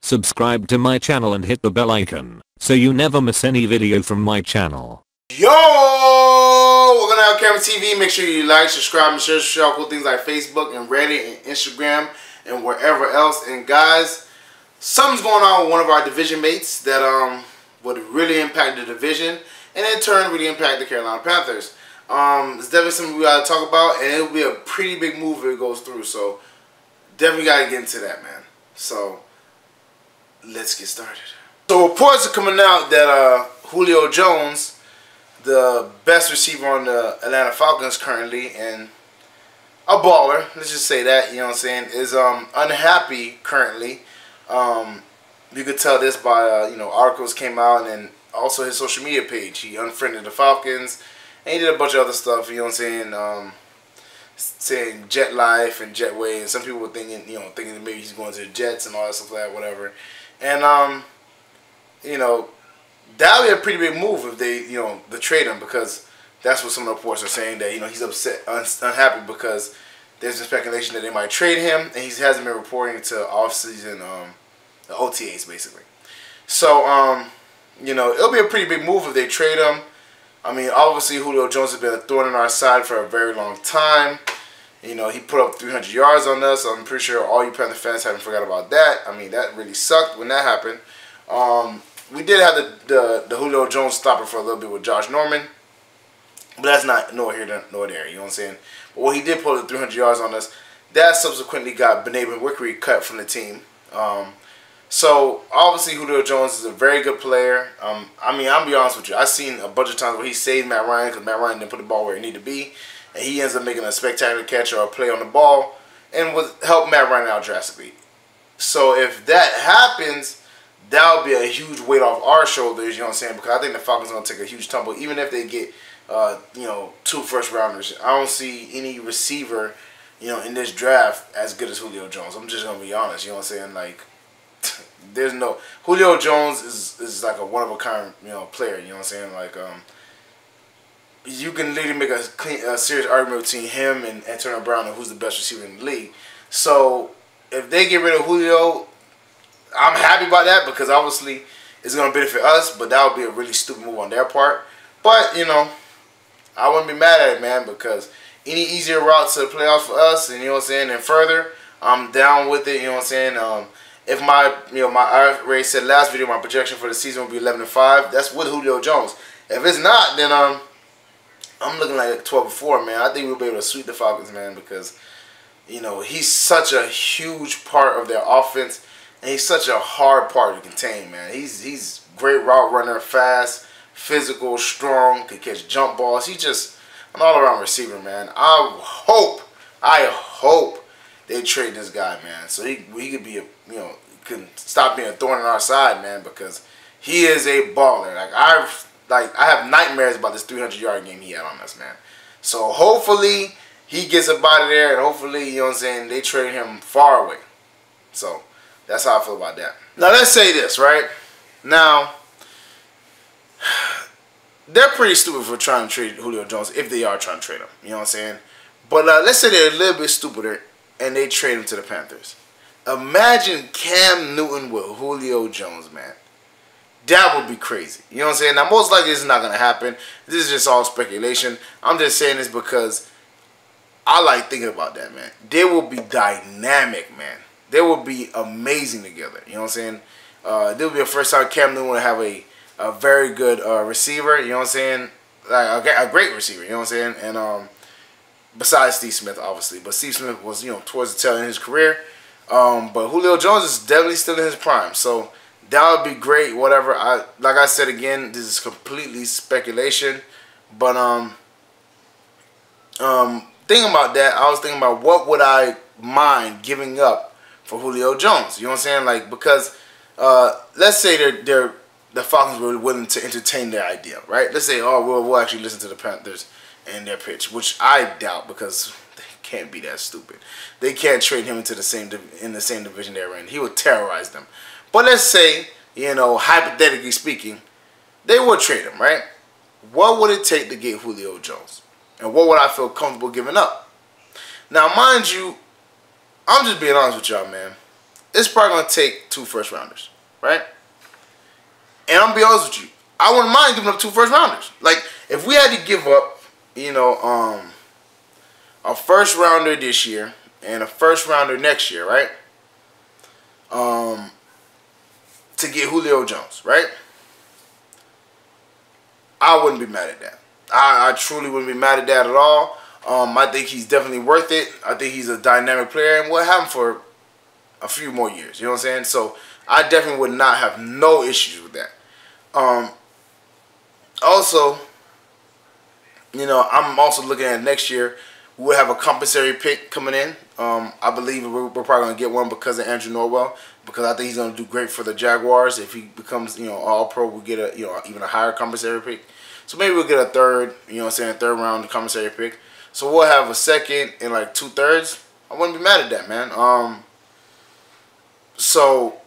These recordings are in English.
Subscribe to my channel and hit the bell icon so you never miss any video from my channel. Yo! Welcome to LCameraTV. Make sure you like, subscribe, and share cool things like Facebook and Reddit and Instagram and wherever else. And guys, something's going on with one of our division mates that would really impact the division and in turn really impact the Carolina Panthers. It's definitely something we gotta talk about, and it'll be a pretty big move if it goes through. So definitely gotta get into that, man. So let's get started. So reports are coming out that Julio Jones, the best receiver on the Atlanta Falcons currently, and a baller, let's just say that, you know what I'm saying, is unhappy currently. You could tell this by you know, articles came out, and also his social media page. He unfriended the Falcons, and he did a bunch of other stuff, you know what I'm saying, saying jet life and jet way, and some people were thinking, you know, thinking that maybe he's going to the Jets and all that stuff like that, whatever. And you know, that would be a pretty big move if they, you know, they trade him, because that's what some of the reports are saying, that, you know, he's upset, unhappy because there's a speculation that they might trade him, and he hasn't been reporting to off-season, the OTAs basically. So you know, it'll be a pretty big move if they trade him. I mean, obviously Julio Jones has been a thorn in our side for a very long time. You know, he put up 300 yards on us. I'm pretty sure all you Panther fans haven't forgot about that. I mean, that really sucked when that happened. We did have the Julio Jones stopper for a little bit with Josh Norman, but that's not nor here nor there. You know what I'm saying? But when he did pull the 300 yards on us, that subsequently got Benabin Wickery cut from the team. So obviously Julio Jones is a very good player. I mean, I'll be honest with you. I've seen a bunch of times where he saved Matt Ryan because Matt Ryan didn't put the ball where it needed to be, and he ends up making a spectacular catch or a play on the ball and would help Matt Ryan out drastically. So if that happens, that would be a huge weight off our shoulders, you know what I'm saying? Because I think the Falcons are going to take a huge tumble, even if they get, you know, 2 first-rounders. I don't see any receiver, you know, in this draft as good as Julio Jones. I'm just going to be honest, you know what I'm saying? Like, there's no... Julio Jones is like a one-of-a-kind, you know, player, you know what I'm saying? Like, you can literally make a serious argument between him and Antonio Brown and who's the best receiver in the league. So, if they get rid of Julio, I'm happy about that, because obviously it's going to benefit us, but that would be a really stupid move on their part. But, you know, I wouldn't be mad at it, man, because any easier route to the playoffs for us, and you know what I'm saying, and further, I'm down with it, you know what I'm saying. If my, you know, I already said last video, my projection for the season will be 11-5. That's with Julio Jones. If it's not, then I'm looking like 12-4, man. I think we'll be able to sweep the Falcons, man, because, you know, he's such a huge part of their offense. And he's such a hard part to contain, man. He's great route runner, fast, physical, strong, could catch jump balls. He's just an all-around receiver, man. I hope they trade this guy, man, so he could be a, you know, can stop being a thorn in our side, man, because he is a baller. Like I have nightmares about this 300-yard game he had on us, man. So hopefully he gets up out of there, and hopefully, you know what I'm saying, they trade him far away. So that's how I feel about that. Now, let's say this, right? Now, they're pretty stupid for trying to trade Julio Jones, if they are trying to trade him. You know what I'm saying? But let's say they're a little bit stupider and they trade him to the Panthers. Imagine Cam Newton with Julio Jones, man. That would be crazy. You know what I'm saying? Now, most likely this is not going to happen. This is just all speculation. I'm just saying this because I like thinking about that, man. They will be dynamic, man. They will be amazing together. You know what I'm saying? This will be the first time Cam Newton will have a very good receiver. You know what I'm saying? Like a great receiver. You know what I'm saying? And besides Steve Smith, obviously, but Steve Smith was, you know, towards the tail end of his career. But Julio Jones is definitely still in his prime. So that would be great. Whatever. Like I said again, this is completely speculation. But thinking about that, I was thinking about what would I mind giving up for Julio Jones. You know what I'm saying? Like, because let's say the Falcons were willing to entertain their idea, right? Let's say, oh, we'll actually listen to the Panthers and their pitch, which I doubt, because they can't be that stupid. They can't trade him into the same division they're in. He would terrorize them. But let's say, you know, hypothetically speaking, they would trade him, right? What would it take to get Julio Jones? And what would I feel comfortable giving up? Now, mind you, I'm just being honest with y'all, man. it's probably going to take 2 first-rounders, right? And I'm going to be honest with you. I wouldn't mind giving up 2 first-rounders. Like, if we had to give up, you know, a first-rounder this year and a first-rounder next year, right? To get Julio Jones, right? I wouldn't be mad at that. I truly wouldn't be mad at that at all. I think he's definitely worth it. I think he's a dynamic player, and we'll have him for a few more years. You know what I'm saying? So I definitely would not have no issues with that. Also, you know, I'm also looking at next year. We'll have a compensatory pick coming in. I believe we're probably going to get one because of Andrew Norwell, because I think he's going to do great for the Jaguars. If he becomes, you know, all-pro, we'll get a, you know, even a higher compensatory pick. So maybe we'll get a third, you know what I'm saying, 3rd round compensatory pick. So we'll have a 2nd and like 2/3. I wouldn't be mad at that, man. So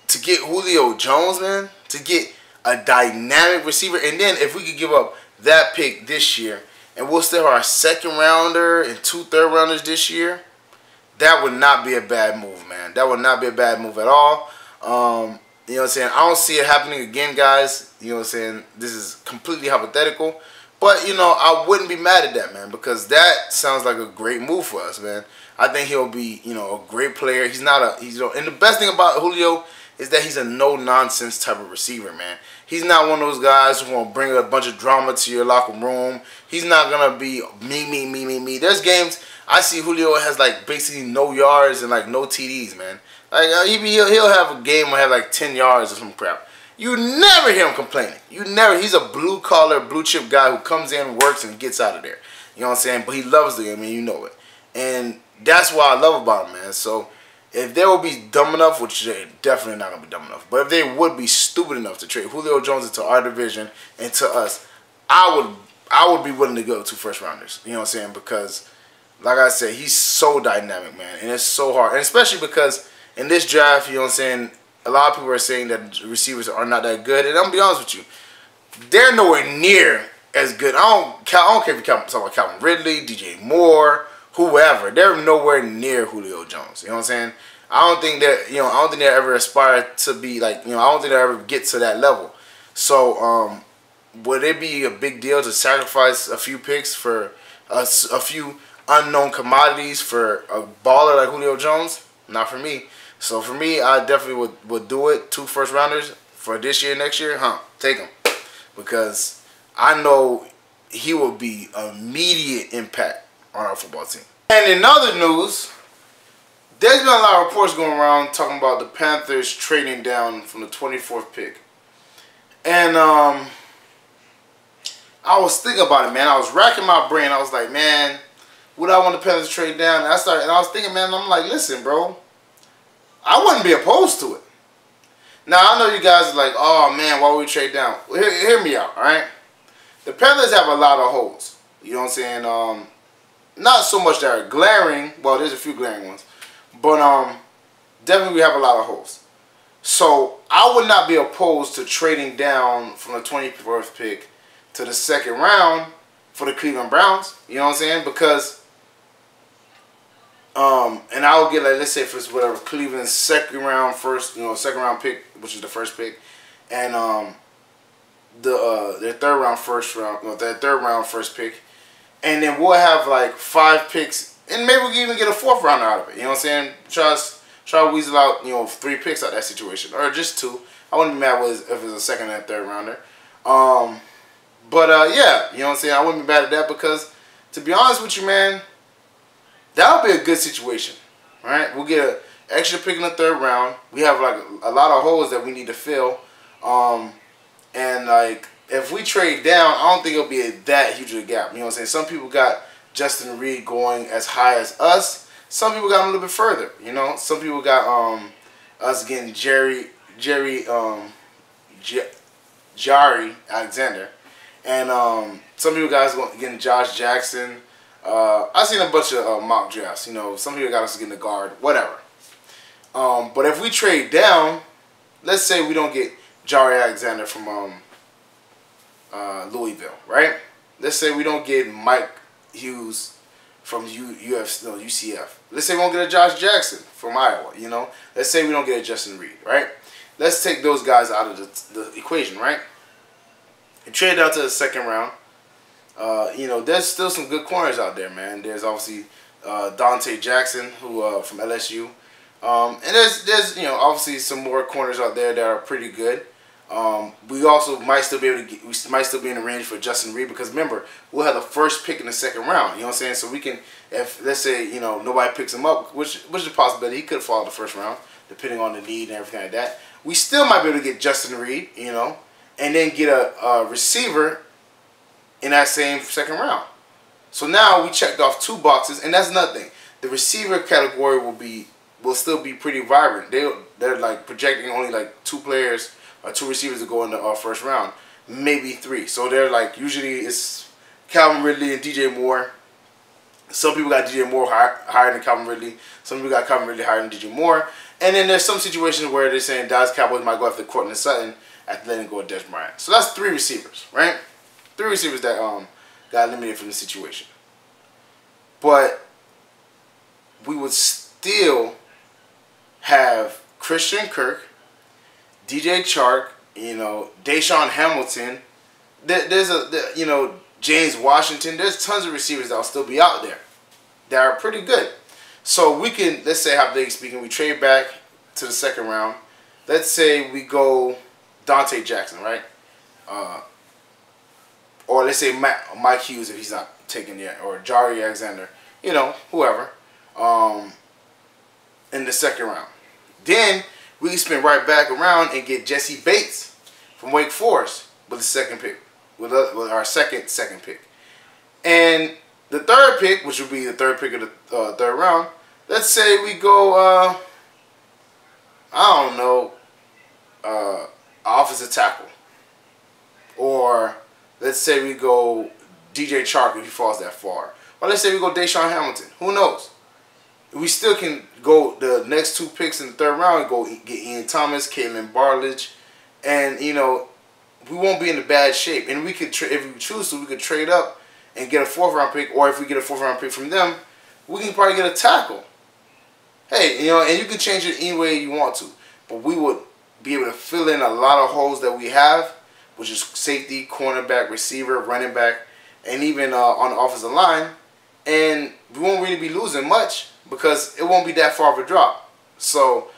to get Julio Jones, man, to get a dynamic receiver, and then if we could give up that pick this year, and we'll still have our 2nd rounder and 2 3rd-rounders this year, that would not be a bad move, man. That would not be a bad move at all. You know what I'm saying? I don't see it happening again, guys. You know what I'm saying? This is completely hypothetical. But, you know, I wouldn't be mad at that, man, because that sounds like a great move for us, man. I think he'll be, you know, a great player. He's not a, you know, and the best thing about Julio is that he's a no-nonsense type of receiver, man. He's not one of those guys who want to bring a bunch of drama to your locker room. He's not going to be me. There's games I see Julio has, like, basically no yards and, like, no TDs, man. Like, he'll have a game where he'll have, like, 10 yards or some crap. You never hear him complaining. You never. He's a blue-collar, blue-chip guy who comes in, works, and gets out of there. You know what I'm saying? But he loves the game, and you know it. And that's what I love about him, man. So if they would be dumb enough, which they're definitely not going to be dumb enough, but if they would be stupid enough to trade Julio Jones into our division and to us, I would be willing to go 2 first-rounders. You know what I'm saying? Because, like I said, he's so dynamic, man. And it's so hard. And especially because in this draft, you know what I'm saying, a lot of people are saying that receivers are not that good. And I'm going to be honest with you. They're nowhere near as good. I don't care if you're talking about Calvin Ridley, DJ Moore, whoever. They're nowhere near Julio Jones. You know what I'm saying? I don't think that, you know, I don't think they ever aspire to be like, you know, I don't think they ever get to that level. So, would it be a big deal to sacrifice a few picks for a few unknown commodities for a baller like Julio Jones? Not for me. So for me, I definitely would do it. 2 first-rounders for this year, next year, take them. Because I know he will be immediate impact on our football team. And in other news, there's been a lot of reports going around talking about the Panthers trading down from the 24th pick. And I was thinking about it, man. I was racking my brain. I was like, man, would I want the Panthers to trade down? And I was thinking, man, I'm like, listen, bro, I wouldn't be opposed to it. Now, I know you guys are like, oh, man, why would we trade down? Well, hear me out, all right? The Panthers have a lot of holes. You know what I'm saying? Not so much that are glaring. Well, there's a few glaring ones. But definitely we have a lot of holes. So, I would not be opposed to trading down from the 24th pick to the 2nd round for the Cleveland Browns. You know what I'm saying? Because and I would get, like, let's say for whatever, Cleveland's 2nd round pick, which is the first pick, and their 3rd round first pick, and then we'll have like 5 picks, and maybe we can even get a 4th rounder out of it. You know what I'm saying? Try to weasel out, you know, 3 picks out of that situation, or just 2. I wouldn't be mad if it was a 2nd and 3rd rounder. Yeah, you know what I'm saying? I wouldn't be mad at that because, to be honest with you, man, that would be a good situation, right? We'll get an extra pick in the 3rd round. We have, like, a lot of holes that we need to fill. And, like, if we trade down, I don't think it'll be that huge of a gap. You know what I'm saying? Some people got Justin Reed going as high as us. Some people got him a little bit further, you know? Some people got us getting Jari Alexander. And some people guys getting Josh Jackson. I've seen a bunch of mock drafts. You know, some people got us getting the guard, whatever. But if we trade down, let's say we don't get Jari Alexander from Louisville, right? Let's say we don't get Mike Hughes from UCF. Let's say we don't get a Josh Jackson from Iowa, you know. Let's say we don't get a Justin Reed, right? Let's take those guys out of the equation, right? And trade out to the second round. You know, there's still some good corners out there, man. There's obviously Dante Jackson, who from LSU. And there's you know, obviously some more corners out there that are pretty good. We also might still be able to we might still be in the range for Justin Reed, because remember, we'll have the first pick in the second round. You know what I'm saying? So we can, if let's say, you know, nobody picks him up, which is a possibility, he could fall the first round depending on the need and everything like that. We still might be able to get Justin Reed, you know, and then get a receiver in that same second round. So now we checked off 2 boxes, and that's nothing. The receiver category will still be pretty vibrant. They're like projecting only like 2 players or 2 receivers to go in the first round, maybe 3. So they're like, usually it's Calvin Ridley and DJ Moore. Some people got DJ Moore higher than Calvin Ridley. Some people got Calvin Ridley higher than DJ Moore. And then there's some situations where they're saying Dallas Cowboys might go after Courtland Sutton after letting go of Des Bryant. So that's 3 receivers, right? 3 receivers that got eliminated from the situation. But we would still have Christian Kirk, DJ Chark, you know, Deshaun Hamilton. There's you know, James Washington. There's tons of receivers that will still be out there that are pretty good. So we can, let's say, hypothetically speaking, we trade back to the second round. Let's say we go Dante Jackson, right? Or let's say Mike Hughes if he's not taken yet, or Jari Alexander, you know, whoever, in the second round. Then we can spin right back around and get Jesse Bates from Wake Forest with the second pick, with our second pick. And the third pick, which would be the third pick of the third round, let's say we go, I don't know, offensive tackle. Or let's say we go DJ Chark if he falls that far. Or let's say we go Deshaun Hamilton. Who knows? We still can go the next 2 picks in the third round and go get Ian Thomas, Caitlin Barledge, and you know, we won't be in a bad shape. And we could, if we choose to, we could trade up and get a 4th round pick. Or if we get a 4th round pick from them, we can probably get a tackle. Hey, you know, and you can change it any way you want to. But we would be able to fill in a lot of holes that we have, which is safety, cornerback, receiver, running back, and even on the offensive line. And we won't really be losing much because it won't be that far of a drop. So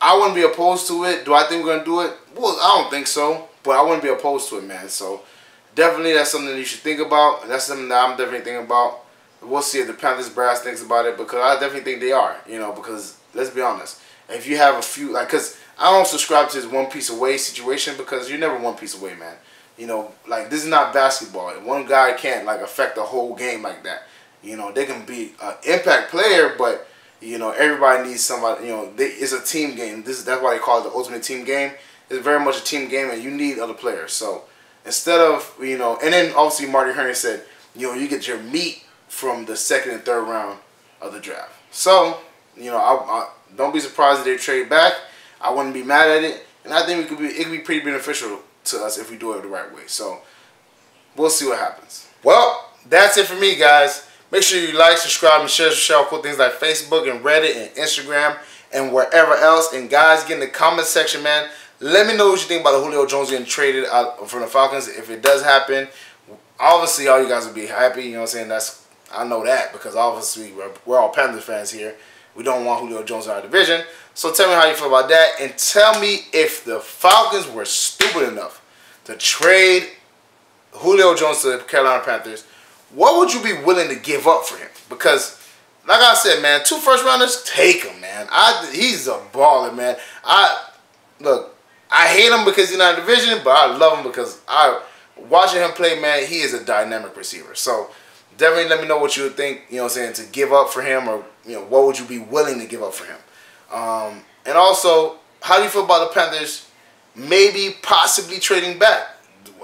I wouldn't be opposed to it. Do I think we're going to do it? Well, I don't think so. But I wouldn't be opposed to it, man. So definitely that's something that you should think about. And that's something that I'm definitely thinking about. We'll see if the Panthers brass thinks about it, because I definitely think they are. You know, because let's be honest. If you have a few, like, because I don't subscribe to this one piece away situation, because you're never one piece away, man. You know, like, this is not basketball. One guy can't, like, affect the whole game like that. You know, they can be an impact player, but, you know, everybody needs somebody. You know, it's a team game. That's why they call it the ultimate team game. It's very much a team game, and you need other players. So instead of, you know, and then obviously Marty Hernandez said, you know, you get your meat from the second and third round of the draft. So, you know, I don't be surprised if they trade back. I wouldn't be mad at it, and I think it could be pretty beneficial to us if we do it the right way. So we'll see what happens. Well, that's it for me, guys. Make sure you like, subscribe, and share cool things like Facebook and Reddit and Instagram and wherever else. And guys, get in the comment section, man. Let me know what you think about the Julio Jones getting traded out from the Falcons. If it does happen, obviously all you guys will be happy. You know what I'm saying? I know that, because obviously we're all Panthers fans here. We don't want Julio Jones in our division. So tell me how you feel about that. And tell me if the Falcons were stupid enough to trade Julio Jones to the Carolina Panthers, what would you be willing to give up for him? Because, like I said, man, 2 first-rounders, take him, man. He's a baller, man. Look, I hate him because he's not in the division, but I love him because watching him play, man, he is a dynamic receiver. So definitely let me know what you would think, you know what I'm saying, to give up for him, or, you know, what would you be willing to give up for him? And also, how do you feel about the Panthers maybe possibly trading back?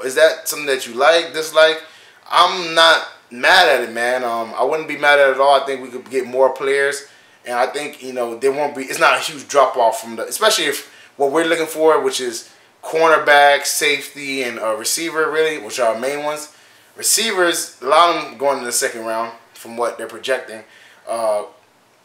Is that something that you like, dislike? I'm not mad at it, man. I wouldn't be mad at it at all. I think we could get more players, and I think, you know, there won't be. It's not a huge drop off from the, especially if what we're looking for, which is cornerback, safety, and a receiver, really, which are our main ones. Receivers, a lot of them going in the second round, from what they're projecting.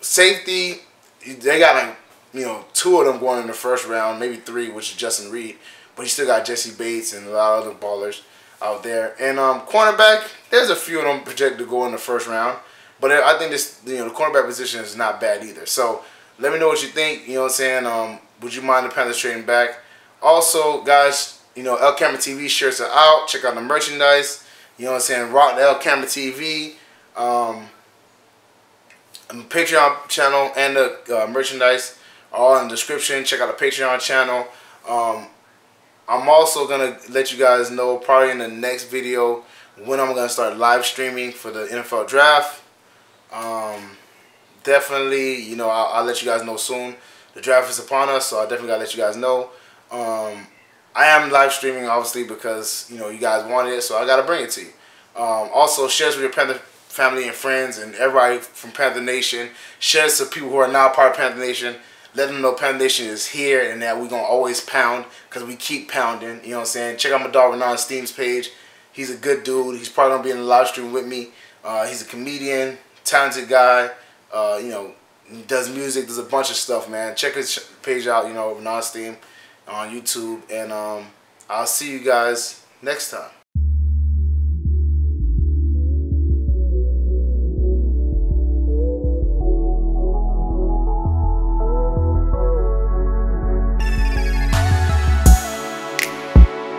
Safety, they got like, you know, 2 of them going in the first round, maybe 3, which is Justin Reed. But you still got Jesse Bates and a lot of other ballers out there. And cornerback, there's a few of them projected to go in the first round. But I think this, you know, the cornerback position is not bad either. So let me know what you think. You know what I'm saying? Would you mind the Panthers trading back? Also, guys, you know, LCameraTV shirts are out. Check out the merchandise. You know what I'm saying? Rock the LCameraTV. Patreon channel and the merchandise are all in the description. Check out the Patreon channel. I'm also going to let you guys know probably in the next video when I'm going to start live streaming for the NFL draft. Definitely, you know, I'll let you guys know soon. The draft is upon us, so I definitely got to let you guys know. I am live streaming, obviously, because, you know, you guys wanted it, so I got to bring it to you. Also, share this with your Panther family and friends and everybody from Panther Nation. Share this to people who are now part of Panther Nation. Let them know Panther Nation is here and that we're going to always pound because we keep pounding. You know what I'm saying? Check out my dog Renan's Steam's page. He's a good dude. He's probably going to be in the live stream with me. He's a comedian, talented guy. You know, he does music. There's a bunch of stuff, man. Check his page out, you know, Renan's Steam on YouTube. And I'll see you guys next time.